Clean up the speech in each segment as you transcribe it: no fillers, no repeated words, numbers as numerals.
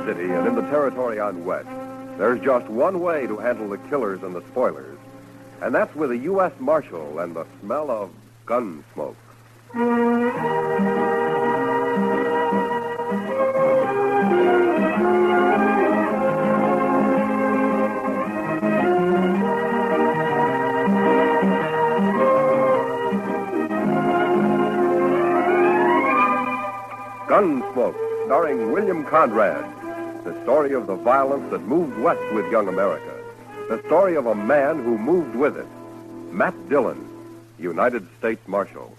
city and in the territory on west, there's just one way to handle the killers and the spoilers, and that's with a U.S. Marshal and the smell of Gunsmoke. Gunsmoke, starring William Conrad. The story of the violence that moved west with young America. The story of a man who moved with it. Matt Dillon, United States Marshal.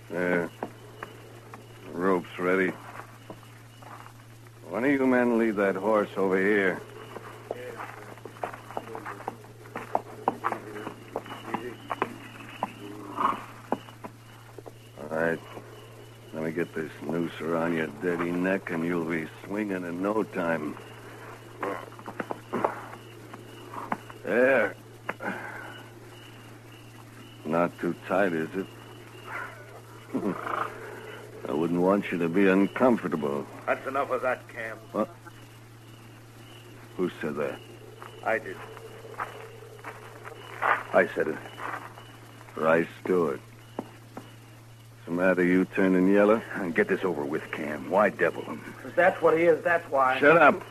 There. The rope's ready. One of you men lead that horse over here. All right. Let me get this noose around your dirty neck, and you'll be swinging in no time. There. Not too tight, is it? I wouldn't want you to be uncomfortable. That's enough of that, Cam. What? Who said that? I did. I said it. Rice Stewart. What's the matter, you turning yellow? Get this over with, Cam. Why devil him? Because that's what he is, that's why. Shut up.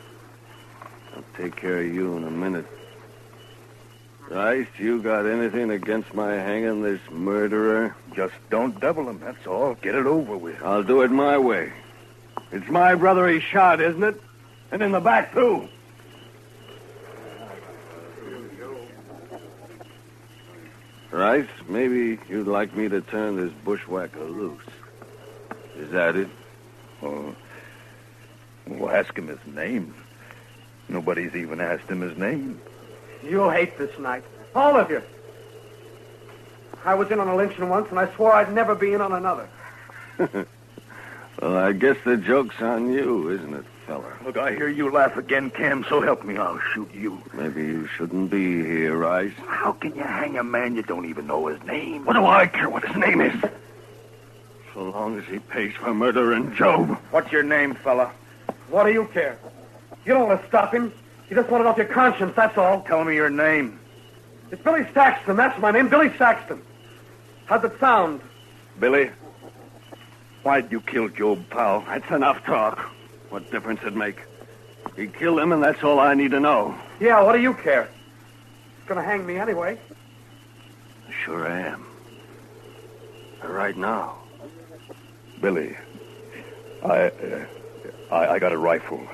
I'll take care of you in a minute. Rice, you got anything against my hanging this murderer? Just don't devil him, that's all. Get it over with. I'll do it my way. It's my brother he shot, isn't it? And in the back, too. Rice, maybe you'd like me to turn this bushwhacker loose. Is that it? Oh, well, ask him his name. Nobody's even asked him his name. You'll hate this night. All of you. I was in on a lynching once, and I swore I'd never be in on another. Well, I guess the joke's on you, isn't it, fella? Look, I hear you laugh again, Cam, so help me, I'll shoot you. Maybe you shouldn't be here, Rice. How can you hang a man you don't even know his name? What do I care what his name is? So long as he pays for murdering Job. What's your name, fella? What do you care? You don't want to stop him. You just want it off your conscience, that's all. Tell me your name. It's Billy Saxton, that's my name, Billy Saxton. How's it sound? Billy, why'd you kill Job Powell? That's enough talk. What difference it make? He killed him, and that's all I need to know. Yeah, what do you care? He's gonna hang me anyway. Sure I am. Right now. Billy, I got a rifle.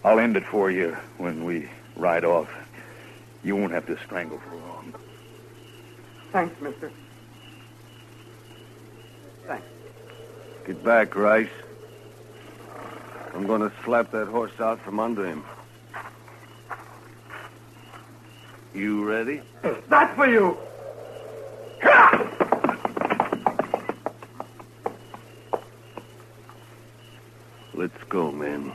I'll end it for you when we ride off. You won't have to strangle for long. Thanks, mister. Thanks. Get back, Rice. I'm going to slap that horse out from under him. You ready? That's for you! Let's go, men.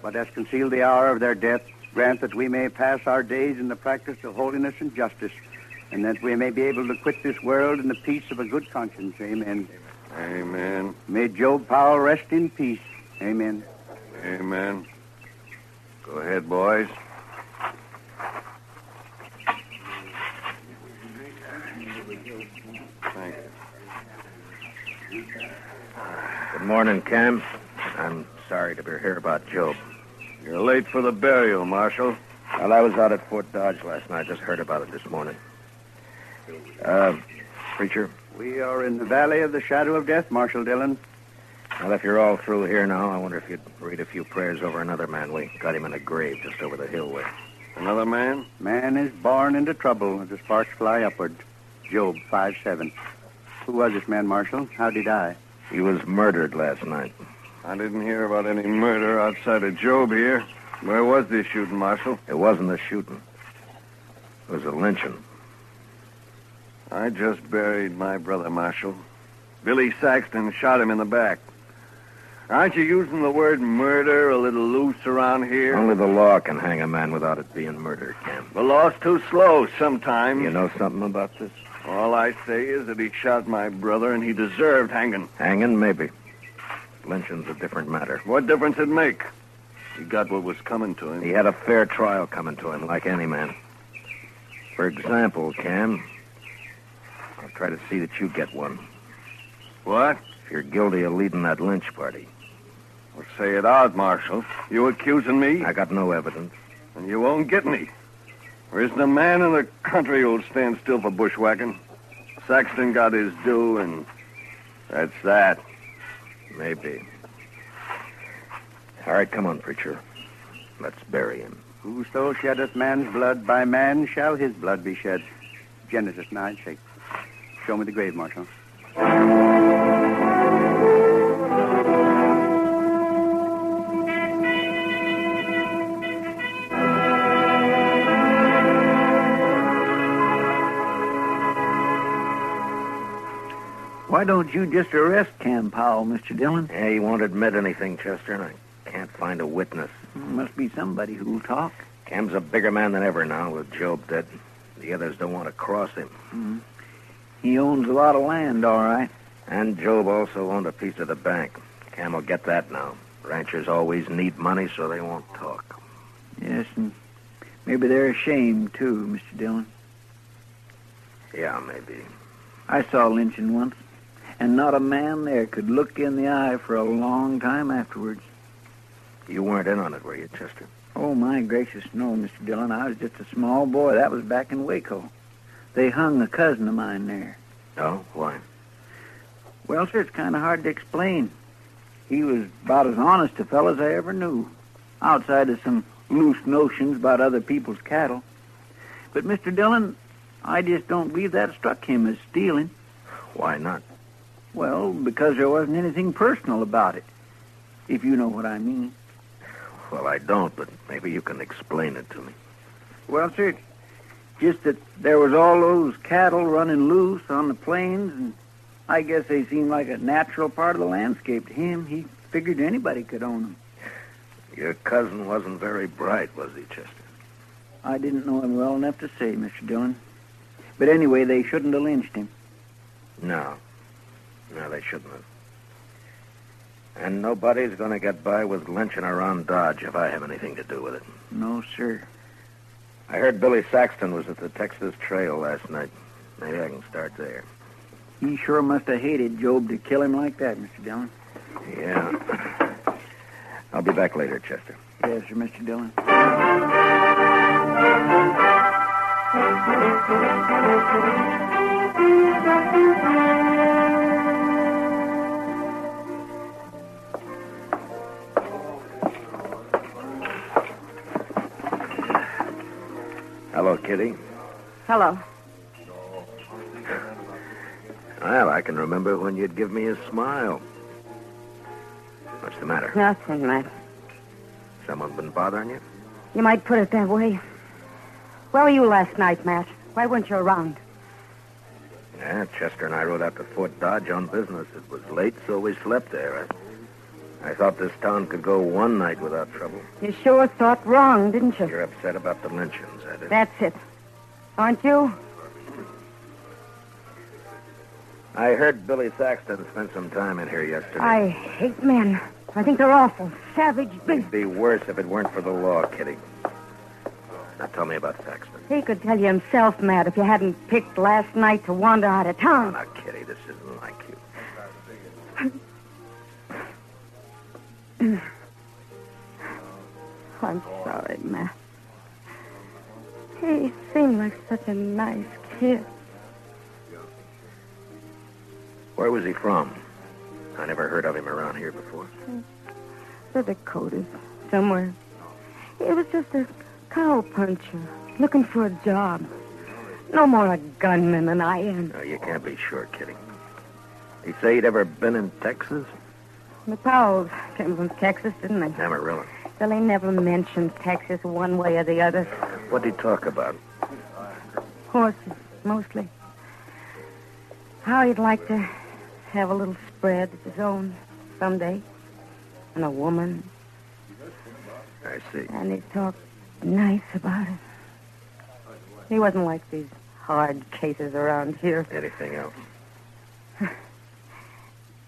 But has concealed the hour of their death, grant that we may pass our days in the practice of holiness and justice, and that we may be able to quit this world in the peace of a good conscience. Amen. Amen. May Job Powell rest in peace. Amen. Amen. Go ahead, boys. Thank you. Good morning, Cam. I'm sorry to hear about Job. You're late for the burial, Marshal. Well, I was out at Fort Dodge last night. Just heard about it this morning. Preacher? We are in the valley of the shadow of death, Marshal Dillon. Well, if you're all through here now, I wonder if you'd read a few prayers over another man. We got him in a grave just over the hill way. Another man? Man is born into trouble as the sparks fly upward. Job 5:7. Who was this man, Marshal? How'd he die? He was murdered last night. I didn't hear about any murder outside of Job here. Where was this shooting, Marshal? It wasn't a shooting. It was a lynching. I just buried my brother, Marshal. Billy Saxton shot him in the back. Aren't you using the word murder a little loose around here? Only the law can hang a man without it being murder, Cam. The law's too slow sometimes. You know something about this? All I say is that he shot my brother and he deserved hanging. Hanging, maybe. Lynching's a different matter. What difference it make? He got what was coming to him. He had a fair trial coming to him, like any man. For example, Cam, I'll try to see that you get one. What? If you're guilty of leading that lynch party. Well, say it out, Marshal. You accusing me? I got no evidence. And you won't get any. There isn't a man in the country who'll stand still for bushwhacking. Saxton got his due, and that's that. Maybe. All right, come on, preacher. Let's bury him. Whoso sheddeth man's blood, by man shall his blood be shed. Genesis 9:6. Show me the grave, Marshal. Why don't you just arrest Cam Powell, Mr. Dillon? Yeah, he won't admit anything, Chester, and I can't find a witness. Must be somebody who'll talk. Cam's a bigger man than ever now, with Job dead. The others don't want to cross him. Mm-hmm. He owns a lot of land, all right. And Job also owned a piece of the bank. Cam will get that now. Ranchers always need money, so they won't talk. Yes, and maybe they're ashamed, too, Mr. Dillon. Yeah, maybe. I saw lynching once, and not a man there could look in the eye for a long time afterwards. You weren't in on it, were you, Chester? Oh, my gracious, no, Mr. Dillon. I was just a small boy. That was back in Waco. They hung a cousin of mine there. Oh, why? Well, sir, it's kind of hard to explain. He was about as honest a fellow as I ever knew, outside of some loose notions about other people's cattle. But, Mr. Dillon, I just don't believe that struck him as stealing. Why not? Well, because there wasn't anything personal about it, if you know what I mean. Well, I don't, but maybe you can explain it to me. Well, sir, just that there was all those cattle running loose on the plains, and I guess they seemed like a natural part of the landscape to him. He figured anybody could own them. Your cousin wasn't very bright, was he, Chester? I didn't know him well enough to say, Mr. Dillon. But anyway, they shouldn't have lynched him. No, they shouldn't have. And nobody's going to get by with lynching around Dodge if I have anything to do with it. No, sir. I heard Billy Saxton was at the Texas Trail last night. Maybe I can start there. He sure must have hated Job to kill him like that, Mr. Dillon. Yeah. I'll be back later, Chester. Yes, sir, Mr. Dillon. Hello, Kitty. Hello. Well, I can remember when you'd give me a smile. What's the matter? Nothing, Matt. Someone been bothering you? You might put it that way. Where were you last night, Matt? Why weren't you around? Yeah, Chester and I rode out to Fort Dodge on business. It was late, so we slept there. I thought this town could go one night without trouble. You sure thought wrong, didn't you? You're upset about the lynchings, I did. That's it. Aren't you? I heard Billy Saxton spent some time in here yesterday. I hate men. I think they're awful. Savage, big. It'd be worse if it weren't for the law, Kitty. Now tell me about Saxton. He could tell you himself, Matt, if you hadn't picked last night to wander out of town. Now, Kitty, this isn't like you. I'm sorry, Matt. He seemed like such a nice kid. Where was he from? I never heard of him around here before. The Dakotas, somewhere. He was just a cow puncher, looking for a job. No more a gunman than I am. No, you can't be sure, Kitty. He say he'd ever been in Texas? The Powells came from Texas, didn't they? Amarillo. Well, he never mentioned Texas one way or the other. What'd he talk about? Horses, mostly. How he'd like to have a little spread of his own someday. And a woman. I see. And he talked nice about it. He wasn't like these hard cases around here. Anything else?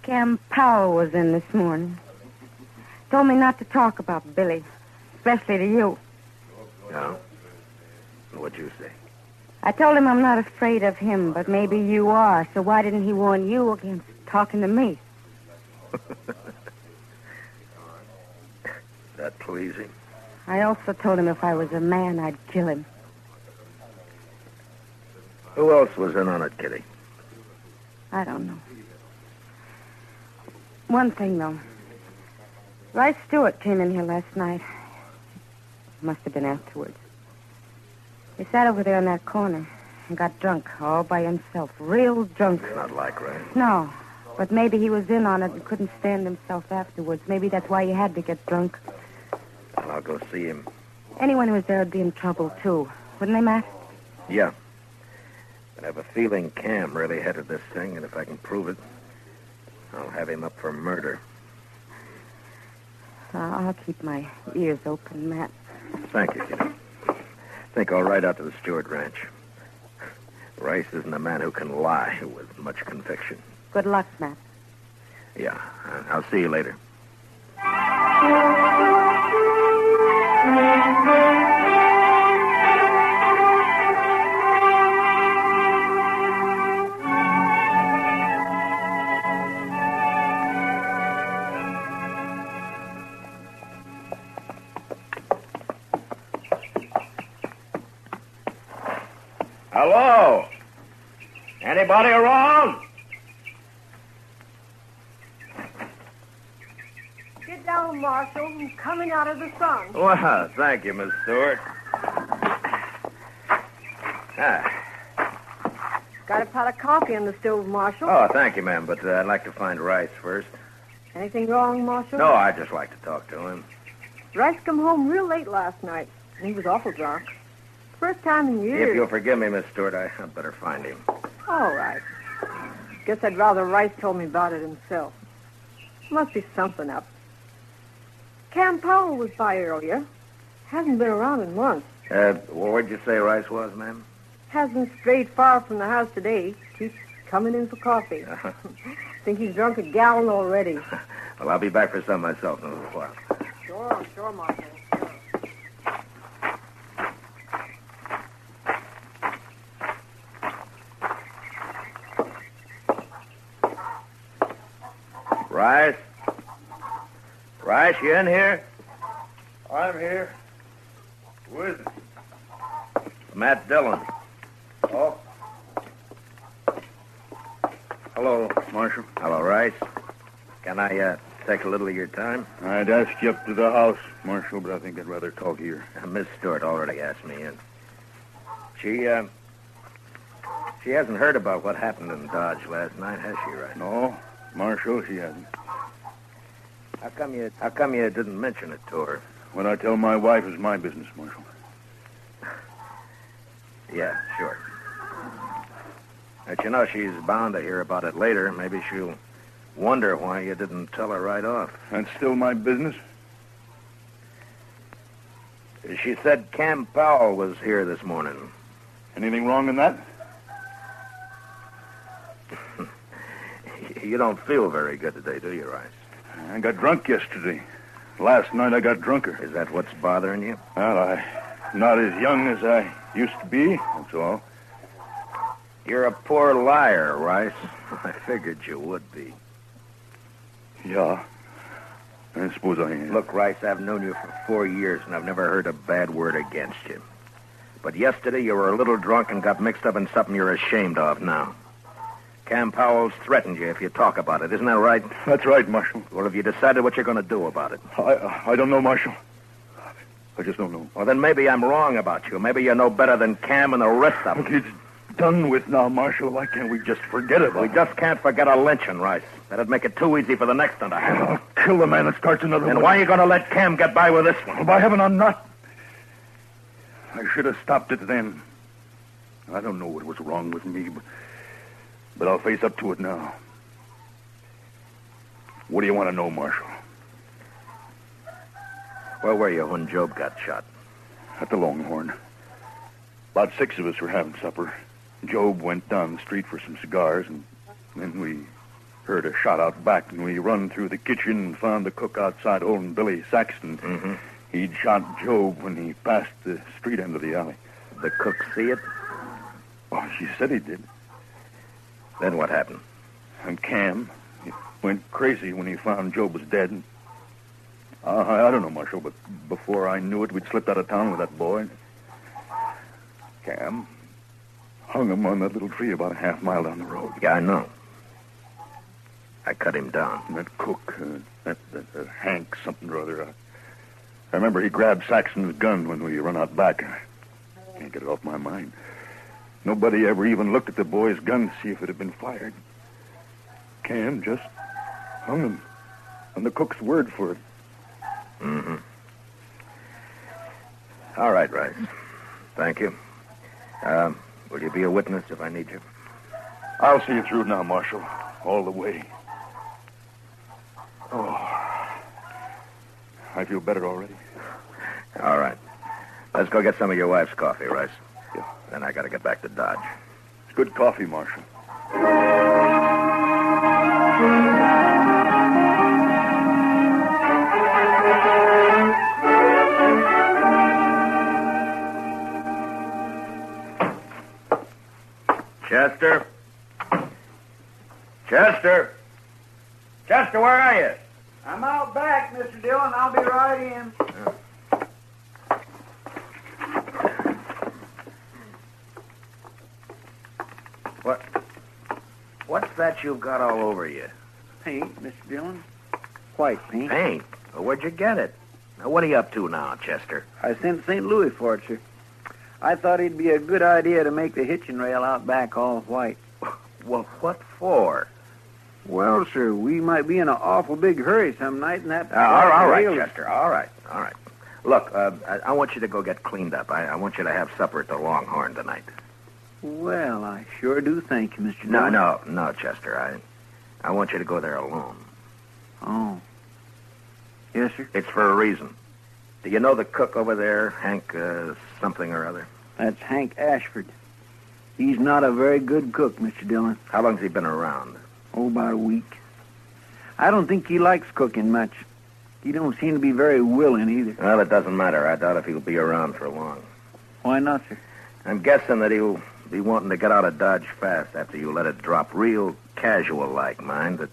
Cam Powell was in this morning. Told me not to talk about Billy, especially to you. No? What'd you say? I told him I'm not afraid of him, but maybe you are, so why didn't he warn you against talking to me? That pleasing? I also told him if I was a man, I'd kill him. Who else was in on it, Kitty? I don't know. One thing, though. Rice Stewart came in here last night. Must have been afterwards. He sat over there in that corner and got drunk all by himself. Real drunk. Not like Rice. No, but maybe he was in on it and couldn't stand himself afterwards. Maybe that's why he had to get drunk. Well, I'll go see him. Anyone who was there would be in trouble, too. Wouldn't they, Matt? Yeah. But I have a feeling Cam really headed this thing, and if I can prove it, I'll have him up for murder. I'll keep my ears open, Matt. Thank you, Kitty. Think I'll ride out to the Stewart Ranch. Rice isn't a man who can lie with much conviction. Good luck, Matt. Yeah, I'll see you later. Hello? Anybody around? Get down, Marshal. I'm coming out of the sun. Well, thank you, Miss Stewart. Got a pot of coffee on the stove, Marshal. Oh, thank you, ma'am, but I'd like to find Rice first. Anything wrong, Marshal? No, I'd just like to talk to him. Rice come home real late last night, and he was awful drunk. First time in years. If you'll forgive me, Miss Stewart, I'd better find him. All right. Guess I'd rather Rice told me about it himself. Must be something up. Cam Powell was by earlier. Hasn't been around in months. Where'd you say Rice was, ma'am? Hasn't strayed far from the house today. Keeps coming in for coffee. Think he's drunk a gallon already. Well, I'll be back for some myself in a little while. Sure, Marshal. Sure. Rice? Rice, you in here? I'm here. Who is it? Matt Dillon. Oh, Hello. Marshal. Hello, Rice. Can I take a little of your time? I'd ask you up to the house, Marshal, but I think I'd rather talk here. Miss Stewart already asked me in. She hasn't heard about what happened in Dodge last night, has she, Rice? No, Marshal, she hasn't. How come you didn't mention it to her? What I tell my wife is my business, Marshal. Yeah, sure. But you know, she's bound to hear about it later. Maybe she'll wonder why you didn't tell her right off. That's still my business? She said Cam Powell was here this morning. Anything wrong in that? You don't feel very good today, do you, Rice? I got drunk yesterday. Last night I got drunker. Is that what's bothering you? Well, I'm not as young as I Used to be, that's all. You're a poor liar, Rice. I figured you would be. Yeah, I suppose I am. Look, Rice, I've known you for 4 years, and I've never heard a bad word against you. But yesterday you were a little drunk and got mixed up in something you're ashamed of now. Cam Powell's threatened you if you talk about it. Isn't that right? That's right, Marshal. Well, have you decided what you're going to do about it? I don't know, Marshal. I just don't know. Well, then maybe I'm wrong about you. Maybe you know better than Cam and the rest of them. Look, it's done with now, Marshal. Why can't we just forget it? We just can't forget a lynching, Rice. That'd make it too easy for the next one to happen. I'll kill the man that starts another one. And why are you going to let Cam get by with this one? Well, by heaven, I'm not. I should have stopped it then. I don't know what was wrong with me, but I'll face up to it now. What do you want to know, Marshal? Where were you when Job got shot? At the Longhorn. About 6 of us were having supper. Job went down the street for some cigars, and then we heard a shot out back, and we run through the kitchen and found the cook outside holding Billy Saxton. Mm-hmm. He'd shot Job when he passed the street end of the alley. The cook see it? Oh, she said he did. Then what happened? And Cam, he went crazy when he found Job was dead. And, I don't know, Marshal, but before I knew it, we'd slipped out of town with that boy. Cam hung him on that little tree about a half-mile down the road. Yeah, I know. I cut him down. And that cook, that Hank something or other, I remember he grabbed Saxon's gun when we run out back. I can't get it off my mind. Nobody ever even looked at the boy's gun to see if it had been fired. Cam just hung him on the cook's word for it. Mm-hmm. All right, Rice. Thank you. Will you be a witness if I need you? I'll see you through now, Marshal. All the way. Oh. I feel better already. All right. Let's go get some of your wife's coffee, Rice. Yeah. Then I got to get back to Dodge. It's good coffee, Marshal. Chester? Chester? Chester, where are you? I'm out back, Mr. Dillon. I'll be right in. What's that you've got all over you? Paint, Mr. Dillon. White paint. Paint? Well, where'd you get it? Now, what are you up to now, Chester? I sent St. Louis for it, sir. I thought it'd be a good idea to make the hitching rail out back all white. Well, what for? Well, sir, we might be in an awful big hurry some night, and that... all right, Chester. All right. Look, I want you to go get cleaned up. I want you to have supper at the Longhorn tonight. Well, I sure do thank you, Mr. Dillon. No, Chester. I want you to go there alone. Oh. Yes, sir? It's for a reason. Do you know the cook over there, Hank something or other? That's Hank Ashford. He's not a very good cook, Mr. Dillon. How long's he been around? Oh, about a week. I don't think he likes cooking much. He don't seem to be very willing either. Well, it doesn't matter. I doubt if he'll be around for long. Why not, sir? I'm guessing that he'll be wanting to get out of Dodge fast after you let it drop. Real casual-like, mind, that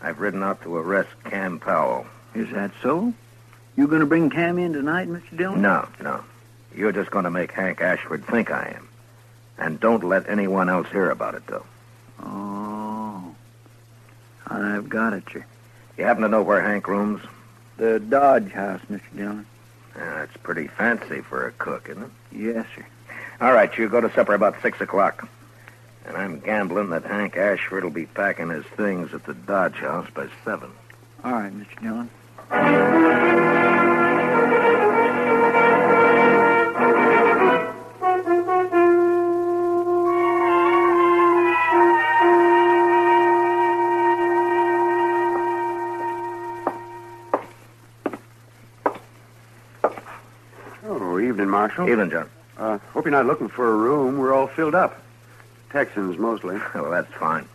I've ridden out to arrest Cam Powell. Is that so? You going to bring Cam in tonight, Mr. Dillon? No. You're just going to make Hank Ashford think I am. And don't let anyone else hear about it, though. Oh. I've got it, sir. You happen to know where Hank rooms? The Dodge house, Mr. Dillon. It's pretty fancy for a cook, isn't it? Yes, sir. All right, you go to supper about 6 o'clock. And I'm gambling that Hank Ashford will be packing his things at the Dodge house by 7. All right, Mr. Dillon. Oh, evening, Marshal. Evening, John. Hope you're not looking for a room. We're all filled up. Texans, mostly. Well, that's fine.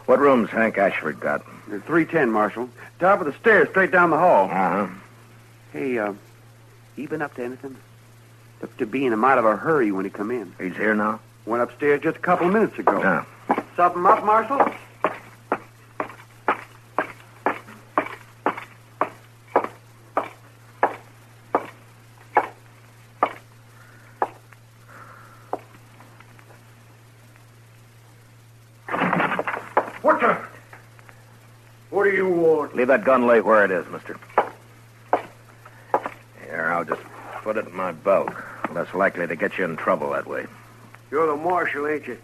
What room's Hank Ashford got? 310, Marshal. Top of the stairs, straight down the hall. Uh-huh. Hey, you been up to anything? Looked to be in a mite of a hurry when he come in. He's here now? Went upstairs just a couple of minutes ago. Yeah. Something up, Marshal? What do you want? Leave that gun lay where it is, mister. Here, I'll just put it in my belt. Less likely to get you in trouble that way. You're the marshal, ain't you?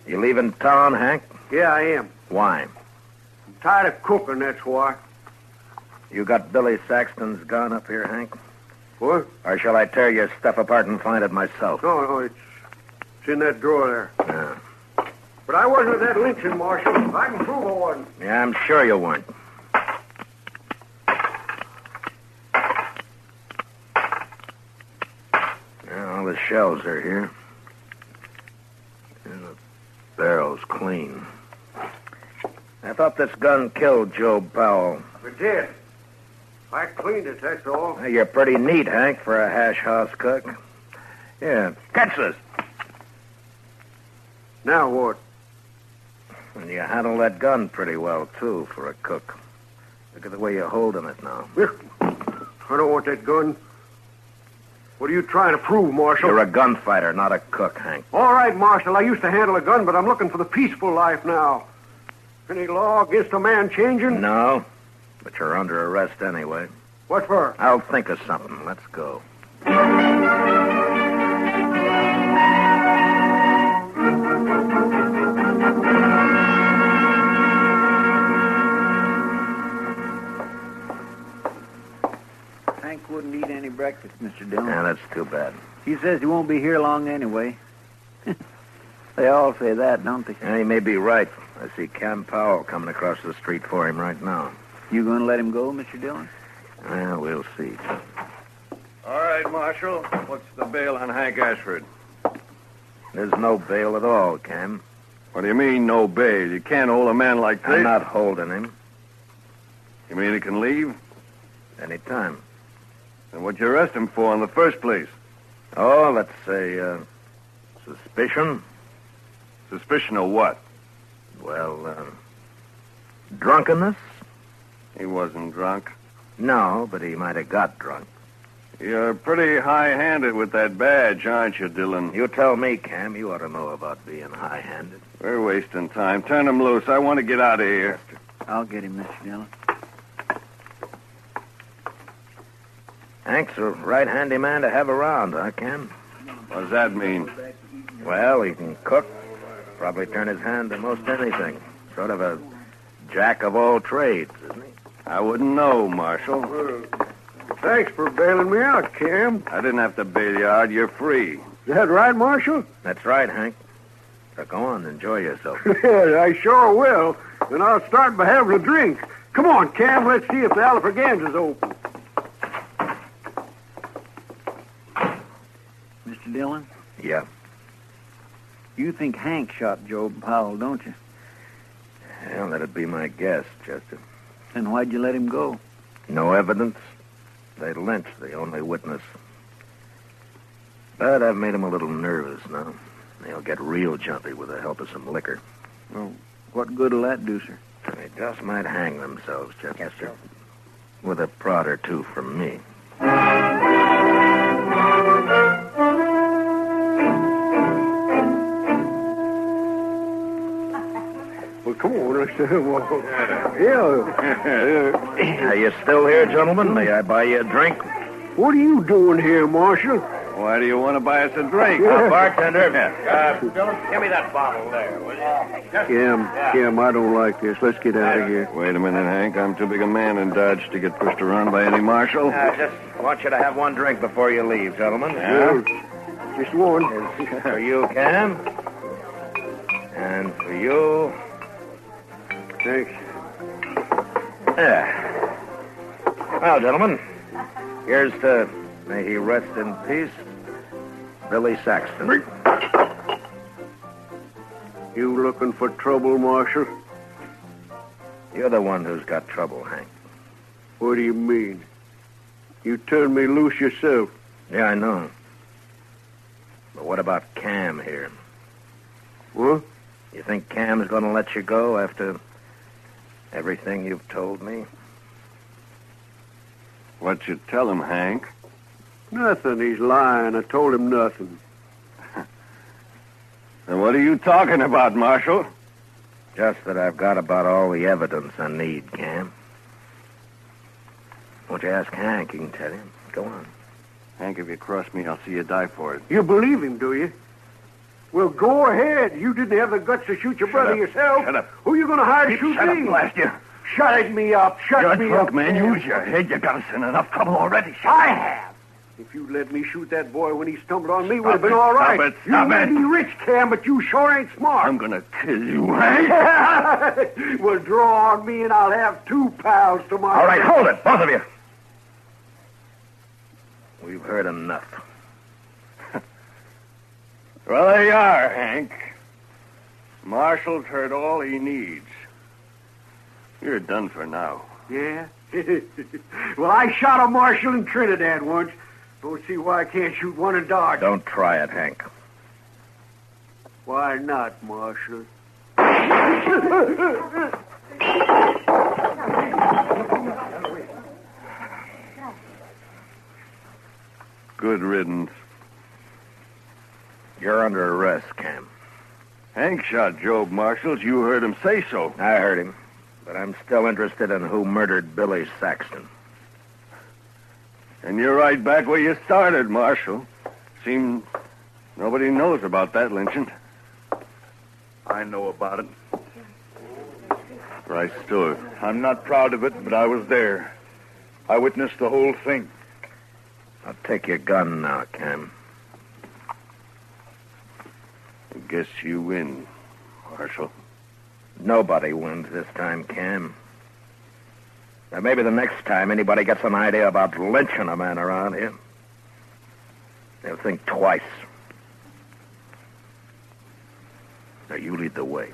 You leaving town, Hank? Yeah, I am. Why? I'm tired of cooking, that's why. You got Billy Saxton's gun up here, Hank? What? Or shall I tear your stuff apart and find it myself? No, it's in that drawer there. Yeah. But I wasn't at that lynching, Marshal. I can prove I wasn't. Yeah, I'm sure you weren't. Yeah, all the shells are here. And the barrel's clean. I thought this gun killed Joe Powell. It did. I cleaned it, that's all. Well, you're pretty neat, Hank, for a hash house cook. Yeah, catch this. Now what? And you handle that gun pretty well, too, for a cook. Look at the way you're holding it now. I don't want that gun. What are you trying to prove, Marshal? You're a gunfighter, not a cook, Hank. All right, Marshal. I used to handle a gun, but I'm looking for the peaceful life now. Any law against a man changing? No, but you're under arrest anyway. What for? I'll think of something. Let's go. Hank wouldn't eat any breakfast, Mr. Dillon. Yeah, that's too bad. He says he won't be here long anyway. They all say that, don't they? Yeah, he may be right. I see Cam Powell coming across the street for him right now. You going to let him go, Mr. Dillon? Well, we'll see. All right, Marshal. What's the bail on Hank Ashford? There's no bail at all, Cam. What do you mean, no bail? You can't hold a man like this. I'm not holding him. You mean he can leave? Anytime. Then what'd you arrest him for in the first place? Oh, let's say, suspicion. Suspicion of what? Well, drunkenness? He wasn't drunk. No, but he might have got drunk. You're pretty high-handed with that badge, aren't you, Dillon? You tell me, Cam. You ought to know about being high-handed. We're wasting time. Turn him loose. I want to get out of here. I'll get him, Mr. Dillon. Hank's a right handy man to have around, huh, Cam? What does that mean? Well, he can cook. Probably turn his hand to most anything. Sort of a jack of all trades, isn't he? I wouldn't know, Marshal. Thanks for bailing me out, Cam. I didn't have to bail you out. You're free. Is that right, Marshal? That's right, Hank. So go on, enjoy yourself. Yeah, I sure will. And I'll start by having a drink. Come on, Cam, let's see if the Alfraganza's open. Mr. Dillon, Yeah. you think Hank shot Joe Powell, don't you? Well, that'd be my guess, Chester. Then why'd you let him go? No evidence. They lynched the only witness. But I've made him a little nervous now. He'll get real jumpy with the help of some liquor. Well, what good'll that do, sir? They just might hang themselves, Chester. With a prod or two from me. Well, come on, let's walk. Yeah. Are you still here, gentlemen? May I buy you a drink? What are you doing here, Marshal? Why do you want to buy us a drink? Bartender. Dillon, give me that bottle there, will you? Cam, I don't like this. Let's get out of here. Wait a minute, Hank. I'm too big a man in Dodge to get pushed around by any marshal. I just want you to have one drink before you leave, gentlemen. Yeah. Just one. For you, Cam. And for you... Thanks. Yeah. Well, gentlemen, here's to, may he rest in peace, Billy Saxton. You looking for trouble, Marshal? You're the one who's got trouble, Hank. What do you mean? You turned me loose yourself. Yeah, I know. But what about Cam here? What? You think Cam's going to let you go after everything you've told me? What'd you tell him, Hank? Nothing. He's lying. I told him nothing. Then what are you talking about, Marshal? Just that I've got about all the evidence I need, Cam. Won't you ask Hank? He can tell you. Go on. Hank, if you cross me, I'll see you die for it. You believe him, do you? Well, go ahead. You didn't have the guts to shoot your brother yourself. Shut up. Who are you going to hire to shoot Shut me? up, blast you. Shut me up. Shut me drunk, up. man. Use your head. You got us in enough trouble already. I have. If you'd let me shoot that boy when he stumbled on me, would have been it, all right. stop it, stop you may it. be rich, Cam, but you sure ain't smart. I'm gonna kill you, Hank. Well, draw on me and I'll have 2 pals tomorrow. All right, hold it, both of you. We've heard enough. Well, there you are, Hank. Marshal's heard all he needs. You're done for now. Yeah? Well, I shot a marshal in Trinidad once. Don't see why I can't shoot one in Dodge. Don't try it, Hank. Why not, Marshal? Good riddance. You're under arrest, Cam. Hank shot Job Marshals. You heard him say so. I heard him. But I'm still interested in who murdered Billy Saxton. And you're right back where you started, Marshal. Seems nobody knows about that lynching. I know about it. Right stood. I'm not proud of it, but I was there. I witnessed the whole thing. I'll take your gun now, Cam. I guess you win, Marshal. Nobody wins this time, Cam. Now, maybe the next time anybody gets an idea about lynching a man around here, they'll think twice. Now, you lead the way.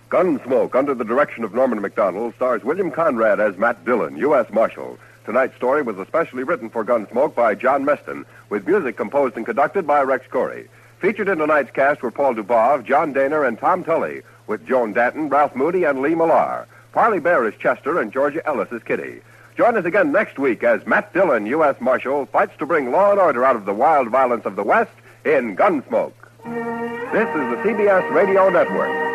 Gunsmoke, under the direction of Norman Macdonald, stars William Conrad as Matt Dillon, U.S. Marshal. Tonight's story was especially written for Gunsmoke by John Meston, with music composed and conducted by Rex Corey. Featured in tonight's cast were Paul Dubov, John Daner, and Tom Tully, with Joan Danton, Ralph Moody, and Lee Millar. Parley Bear is Chester, and Georgia Ellis is Kitty. Join us again next week as Matt Dillon, U.S. Marshal, fights to bring law and order out of the wild violence of the West in Gunsmoke. This is the CBS Radio Network.